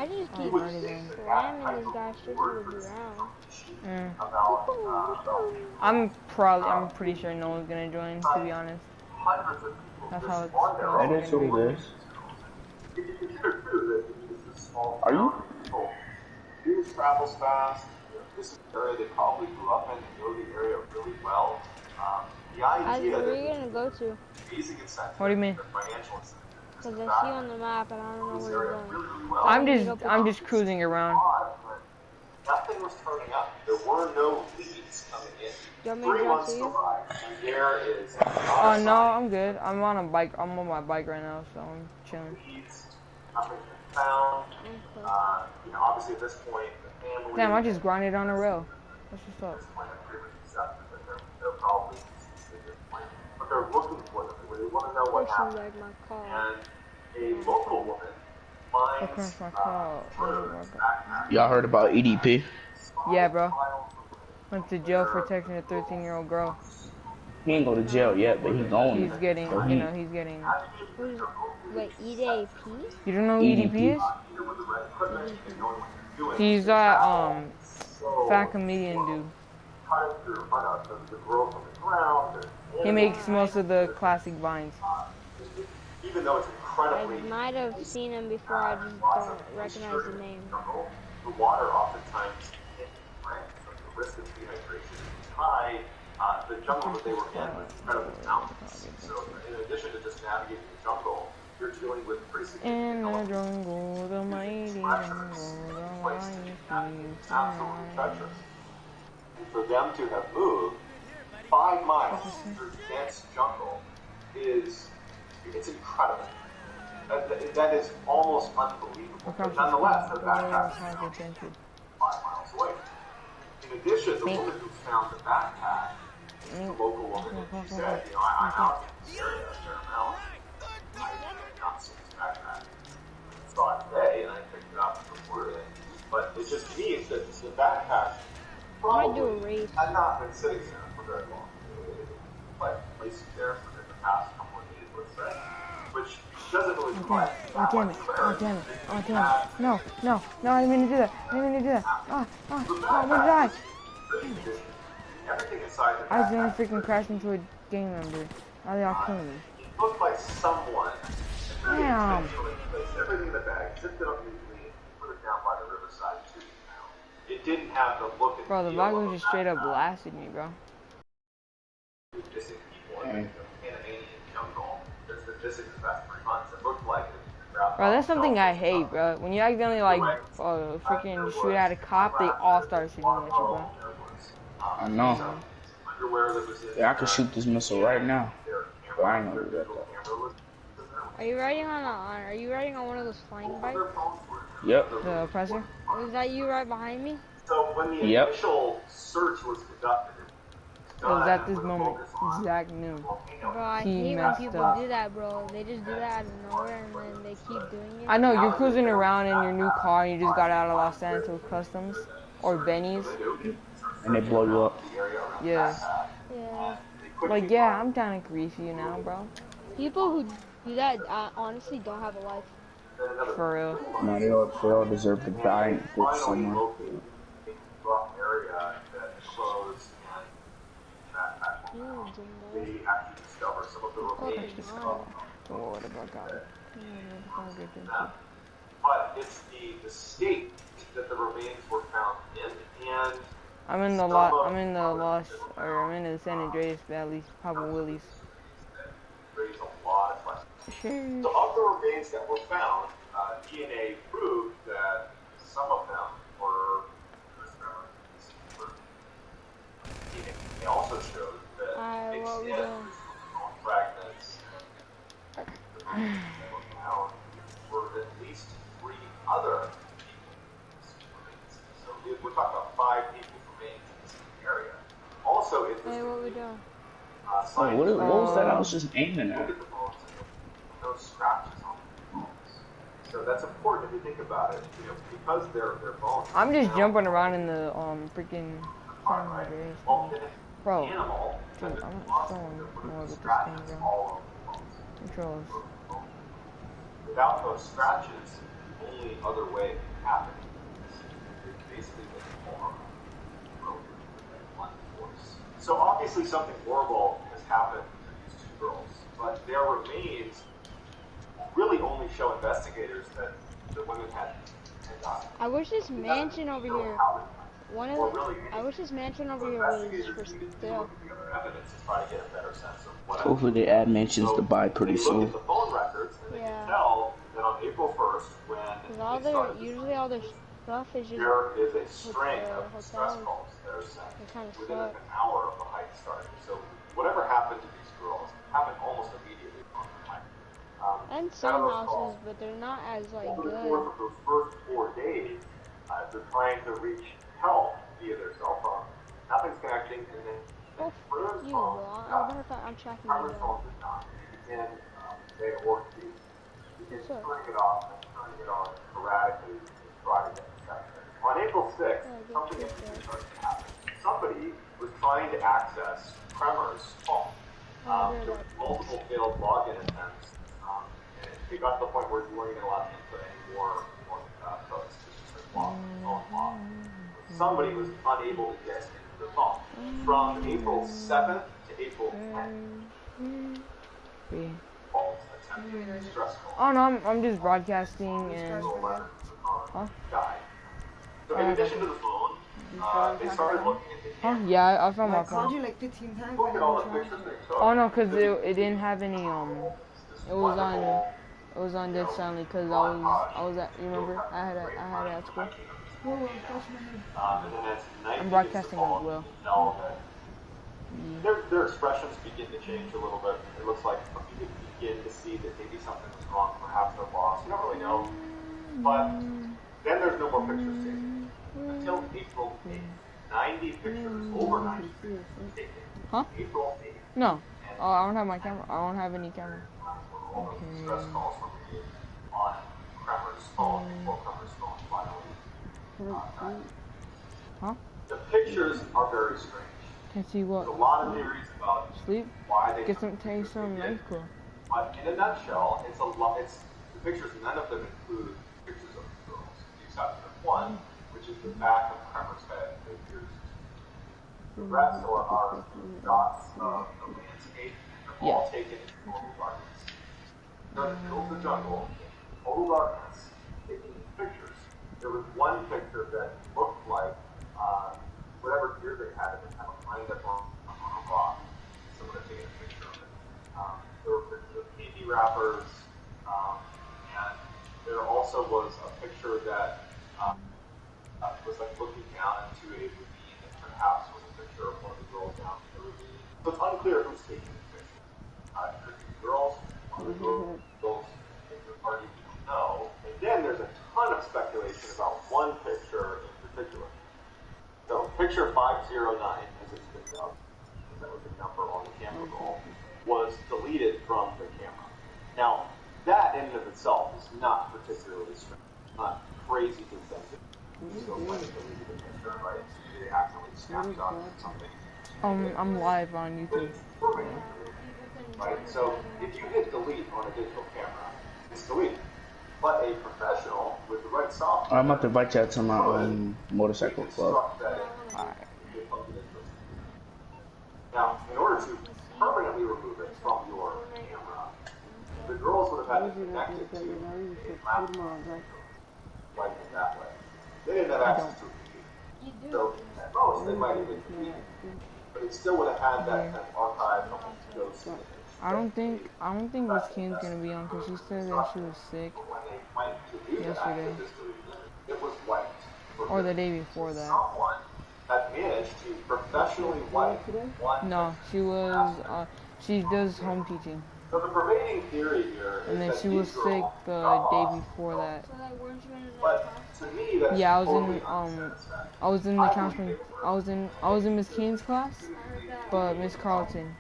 I just keep already been. slamming this guy straight to the ground. I'm pretty sure no one's gonna join, to be honest. That's how it's That is who it is. Are you? Students travels fast. This is an area they probably grew up in. They know the area really well. The idea Where are you gonna go to? basic incentive, what do you mean? Financial incentive. Because I see on the map and I don't know where you're going. I'm just cruising around. Nothing was turning up. There were no leads coming in. Do you want me to drop to you? And there is. Oh no, I'm good. I'm on a bike. I'm on my bike right now, so I'm chilling. Nothing found. Obviously at this point, the family. Damn, I just grinded on a rail. That's what's up. But they're looking for them. They want to know what happened. Like my car. And a local woman finds Y'all heard about EDP? Yeah, bro. Went to jail for texting a 13-year-old girl. He ain't go to jail yet, but he's going. He's getting, he's getting. Wait, EDP? You don't know who EDP is? He's that fat comedian dude. He makes most of the classic vines. Even though it's incredibly. I might have seen him before. I just don't recognize the name. The water oftentimes ranks, so the risk of dehydration is high. The jungle that they were in was incredibly mountainous. So in addition to just navigating the jungle, you're dealing with pretty significant in the jungle, the mighty jungle, the mighty absolutely treacherous. And for them to have moved 5 miles through dense jungle it's incredible. That is almost unbelievable. But nonetheless, the backpack is 5 miles away. In addition, the woman who found the backpack, the local woman, she said, I'm out in this area a fair amount. I have not seen this backpack. I saw it today, and I picked it up and reported it. But it just means that the backpack probably had not been sitting there for very long. Like, placed there for the past couple of days, let's say. Which doesn't really provide. Oh damn it. Oh damn it. Oh damn it. No, no, no, I didn't mean to do that. I didn't mean to do that. I'm gonna die. Everything inside the I was gonna freaking crash into a gang member. Now they all killing me. It looked like someone. Damn. Everything in the bag, zipped it up neatly, and put it down by the riverside too. It didn't have the look and bro, the vodka just straight up blasted me, bro. Missing people in the Panamanian jungle. There's been missing the past 3 months. It looked like it. Bro, that's something I hate, bro. When you accidentally like freaking shoot at a cop, they all start shooting at you, bro. I know. Yeah, I could shoot this missile right now. But I ain't gonna do that though. Are you riding on one of those flying bikes? Yep. The oppressor? Is that you right behind me? So when the initial search was conducted, it was at this moment Zach knew. Bro, I hate when people do that, bro. They just do that out of nowhere and then they keep doing it. I know, you're cruising around in your new car and you just got out of Los Santos Customs or Benny's. And they blow you up. Yeah. Yeah. Like, yeah, I'm down to grease you now, bro. People who do that honestly don't have a life. For real. No, they all deserve to die and get somewhere. They actually discover some of the remains. But it's the state that the remains were found in, and I'm in the San Andreas Valley, Papa Willie's. Raise a lot of questions. Sure. So of the remains that were found, DNA proved that some of them were DNA also showed that fragments were at least 3 other people's remains. So we're talking about 5 people's remains in this area. Also, it was what we doing? What was that? I was just aiming at. No scratches on the bones. So that's important if you think about it. Because they're bones. I'm just jumping around in the freaking San Andreas. Bro, dude, I'm not throwing more with this thing, bro. Controls. Without those scratches, only other way it can happen is basically the form of blunt force. So obviously something horrible has happened to these two girls, but their remains really only show investigators that the women had died. I wish this mansion over here. I wish this mansion over here was for sale. Hopefully they add mansions to buy pretty soon. Look at the phone records, and they can tell that on April 1st, when usually all their stuff is just there is a string of stress calls that are sent kind of within an hour of the hike starting. So whatever happened to these girls happened almost immediately on the hike. And some houses, but they're not as like over the good. course of those first 4 days, they're trying to reach help via their cell phone. Nothing's connecting, and then Oh, Bruno's you, phone bro. got I wonder if I'm tracking Carmen's you. phone did not. He began they work these. He began turning it off and turning it on sporadically to try to get infection. On April 6th, something interesting started to happen. Somebody was trying to access Kremer's phone. There were multiple failed login attempts, and it got to the point where you weren't even allowed to input any more codes. It's just like phone. Somebody was unable to get into the phone. From April 7th to April 10th, Oh no, I'm just broadcasting and. Huh? So in addition to the phone, they started looking at the Huh? Yeah, I found my I called phone. you like 15 times. Look at all the pictures they took. Oh no, cause it didn't have any It was on dead silently because I was at. You remember? I had it at school. Whoa, touch my head. And then as night I'm broadcasting begins to as well. know that their expressions begin to change a little bit. It looks like you begin to see that maybe something was wrong, perhaps they're lost. You don't really know. But then there's no more pictures taken. Until April 8th. 90 pictures, over 90 pictures taken. Huh? April 8th. No. Oh, I don't have my camera. I don't have any camera. All the stress calls were made on Kremer's phone before Kremer's phone finally died. Huh? The pictures are very strange. Can see what? There's a lot of theories about Sleep. why they Get some taste some nice girl. But in a nutshell, it's the pictures. None of them include pictures of the girls, except for one, which is the back of Kremer's head. That appears. The rest are shots of the landscape. They're all taken in total darkness. They're in the middle of the jungle, in total darkness, taking these pictures. There was one picture that looked like whatever gear they had, it kind of lined up on a rock. Someone had taken a picture of it. There were pictures of TV wrappers, and there also was a picture that was like looking down into a ravine that perhaps was a picture of one of the girls down in the ravine. So it's unclear who's taking the picture. Could be girls, one of the girls in the party, we don't know. And then there's a ton of speculation about one picture in particular. So picture 509, as it's been dubbed, that was the number on the camera roll, was deleted from the camera. Now, that in and of itself is not particularly strange. It's not crazy to think that so when they deleted the picture, right? They accidentally snapshot something. I'm live on YouTube. Right? So if you hit delete on a digital camera, it's deleted. But a professional with the right software, I'm about to invite you to my motorcycle club. Now, in order to permanently remove it from your camera, the girls would have had to connect it to a laptop, wipe it that way. They didn't have access to a computer. So at most, they might even delete it. But it still would have had that kind of archive of those images. I don't think Miss Kim's gonna be on because she said that she was sick yesterday It was wiped. or the day before that. Someone had managed to professionally wipe one. No, she does home teaching, So the pervading theory here is and then that she was these sick girls the got day lost. before that. So like, weren't you in But to me, that's Yeah, I totally was in the counseling. I was in Miss Keen's class, but Miss Carlton.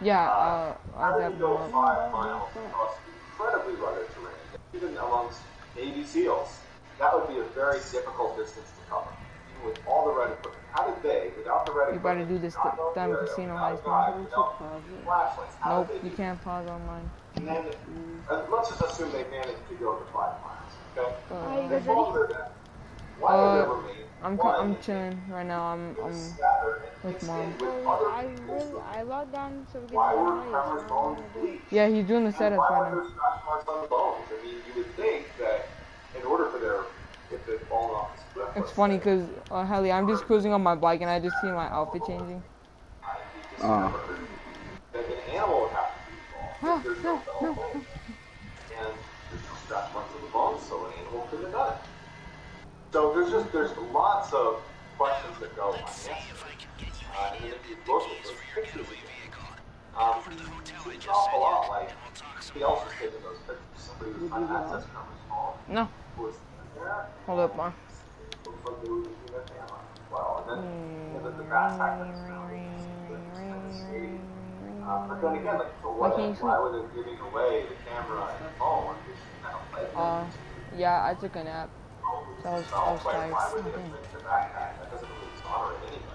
Yeah, I How do got you go blown 5 up. miles across incredibly rugged terrain, even amongst Navy SEALs? That would be a very difficult distance to cover, even with all the right equipment. How did they, without the right You better equipment, do this not know time the area, casino without heist, guide, man. without flashlights, how Nope, did they you do can't pause online. that? And then, let's just assume they managed to go to 5 miles. Okay? Are you They guys fall ready? to their death. Why are there remains? I'm chilling right now. I'm Scattered and with mixed mom. in with Well, other I people's really, I logged on so we could Why do were the highest. Tremor's How am I bones gonna do it? bleed? Yeah, he's doing the And setup why right are now. there scratch marks on the bones? I mean, you would think that in order for their, if they'd fallen off this cliff, It's funny because Helly, I'm just cruising on my bike and I just see my outfit changing. discovered that an animal would have to be involved. There's no bone. And there's no scratch marks on the bones, so an animal couldn't have done it. So there's lots of questions that go unanswered. And then if you look at those pictures again, it's an awful lot like somebody else was taking those pictures. Somebody was trying to access Tremor's phone. No. Was there? Hold up, Mom. Looks like they were using their camera as well. And then the backpack that was found is but then again, like, so why were they giving away the camera and the phone? Yeah, I took a nap. So I was tired. Why would they have picked the backpack? That doesn't really exonerate anybody.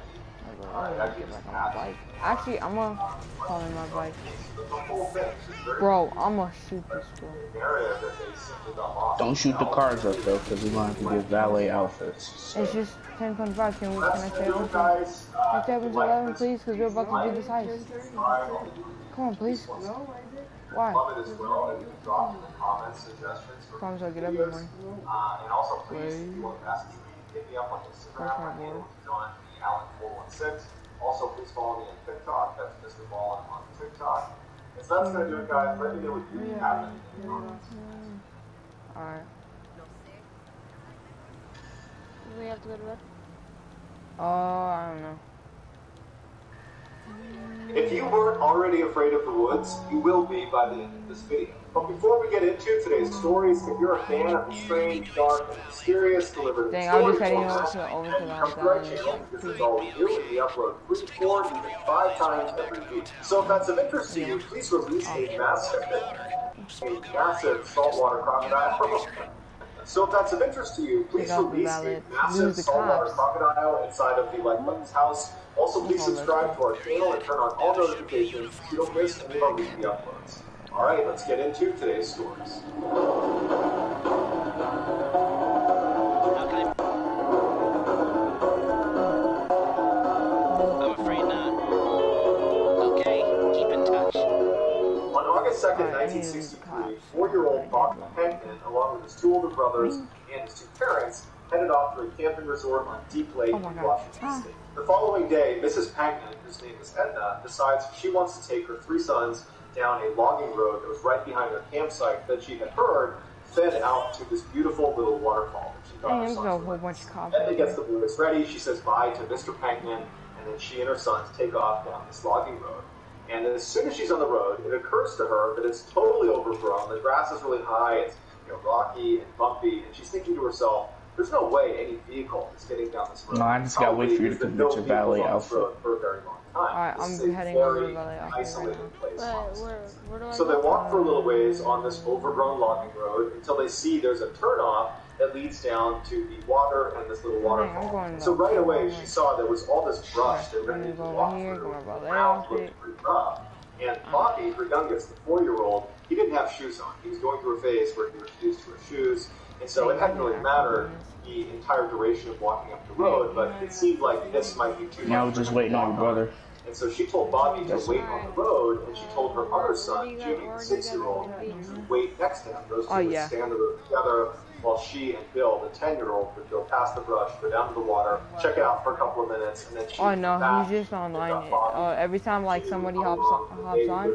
Actually, I'm gonna call in my bike. Bro, I'm gonna shoot this girl. Don't shoot the cars up though, because we're going to have to get valet outfits. So. It's just 10:25. Can I stay up until 11, please? Because we're about to do this heist. Come on, please. Why? Promise I'll get up in the morning. And also, please, if you want to pass hit me up on Instagram. My name is Alan416. Also, please follow me on TikTok. That's Mr. Ballin on TikTok. And so that's going to do it, guys. Let me know what you have in the comments. Alright. Do we have to go to bed? Oh, I don't know. If you weren't already afraid of the woods, you will be by the end of this video. But before we get into today's stories, if you're a fan of the strange, dark, and mysterious delivered Dang, I was just stories, heading over to the come house. to our channel because it's all we do, and we upload 3, 4, even 5 times every week. So if that's of interest to you, please release a massive saltwater crocodile. So if that's of interest to you, please release a massive saltwater crocodile inside of the Like Button's house. Also, please subscribe to our channel and turn on all notifications so you don't miss any of our weekly uploads. Alright, let's get into today's stories. I'm afraid not. Okay, keep in touch. On August 2nd, 1963, 4-year-old Bobby Penton, along with his 2 older brothers and his 2 parents, headed off to a camping resort on Deep Lake in Washington State. The following day, Mrs. Penton, whose name is Edna, decides she wants to take her 3 sons down a logging road that was right behind their campsite that she had heard fed out to this beautiful little waterfall that she thought her There's a sons whole would. bunch of coffee. Edna gets the boys ready. She says bye to Mr. Penton, and then she and her sons take off down this logging road. And as soon as she's on the road, it occurs to her that it's totally overgrown. The grass is really high. It's rocky and bumpy, and she's thinking to herself, "There's no way any vehicle is getting down this road." No, I just gotta wait for you to Probably commit your there's no valet vehicles on this outfit. road for a very long time. Alright, This I'm is a heading over to very the valet outfit isolated right place. But where do I So they go? walk for a little ways on this overgrown logging road until they see there's a turnoff that leads down to the water and this little waterfall. So right away she saw there was all this brush that they need to walk through. The ground looked pretty rough. And Bobby, her youngest, the 4-year-old, he didn't have shoes on. He was going through a phase where he refused to wear shoes, and so it hadn't really mattered the entire duration of walking up the road, but it seemed like this might be too much. Now we're just waiting on your brother. And so she told Bobby to wait on the road, and she told her other son, Jimmy, the 6-year-old, to wait next to him. Those two would stand on the road together, while she and Bill, the 10-year-old, would go past the brush, go down to the water, check it out for a couple of minutes, and then she Oh no, back, he's just online. Every time like somebody hops on,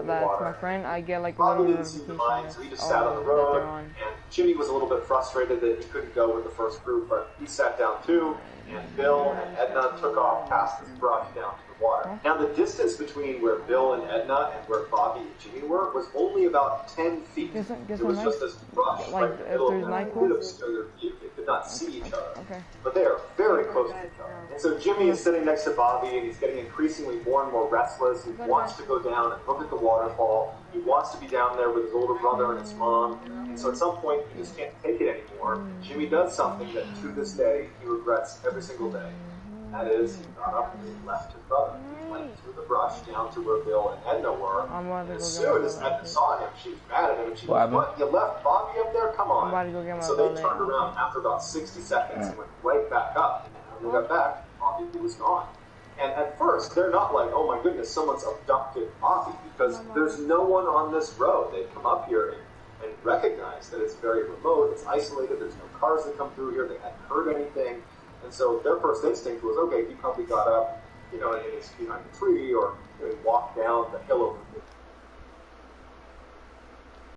that's my friend, I get like a little Bobby didn't seem to mind, so he just sat on the road, and Jimmy was a little bit frustrated that he couldn't go with the first group, but he sat down too, and Bill and Edna took off past this brush down to the water. Now the distance between where Bill and Edna and where Bobby and Jimmy were was only about 10 feet. Guess It was just this brush right in the middle of them. like, It could obscure their view. They could not see each other. Okay. But they are very close to each other. And so Jimmy is sitting next to Bobby, and he's getting increasingly more and more restless. He wants to go down and look at the waterfall. He wants to be down there with his older brother and his mom. And so at some point, he just can't take it anymore. Jimmy does something that to this day he regrets every single day. That is, he got up and he left his brother. He went through the brush down to where Bill and Edna were. And as soon as Edna saw him, she was mad at him and she goes, "What? You left Bobby up there? Come on." So they turned around after about 60 seconds and went right back up. And when they got back, Bobby was gone. And at first, they're not like, "Oh my goodness, someone's abducted Bobby," because there's no one on this road. They come up here and recognize that it's very remote, it's isolated, there's no cars that come through here, they hadn't heard anything. And so their first instinct was, okay, he probably got up, and he's behind a tree, or he walked down the hill over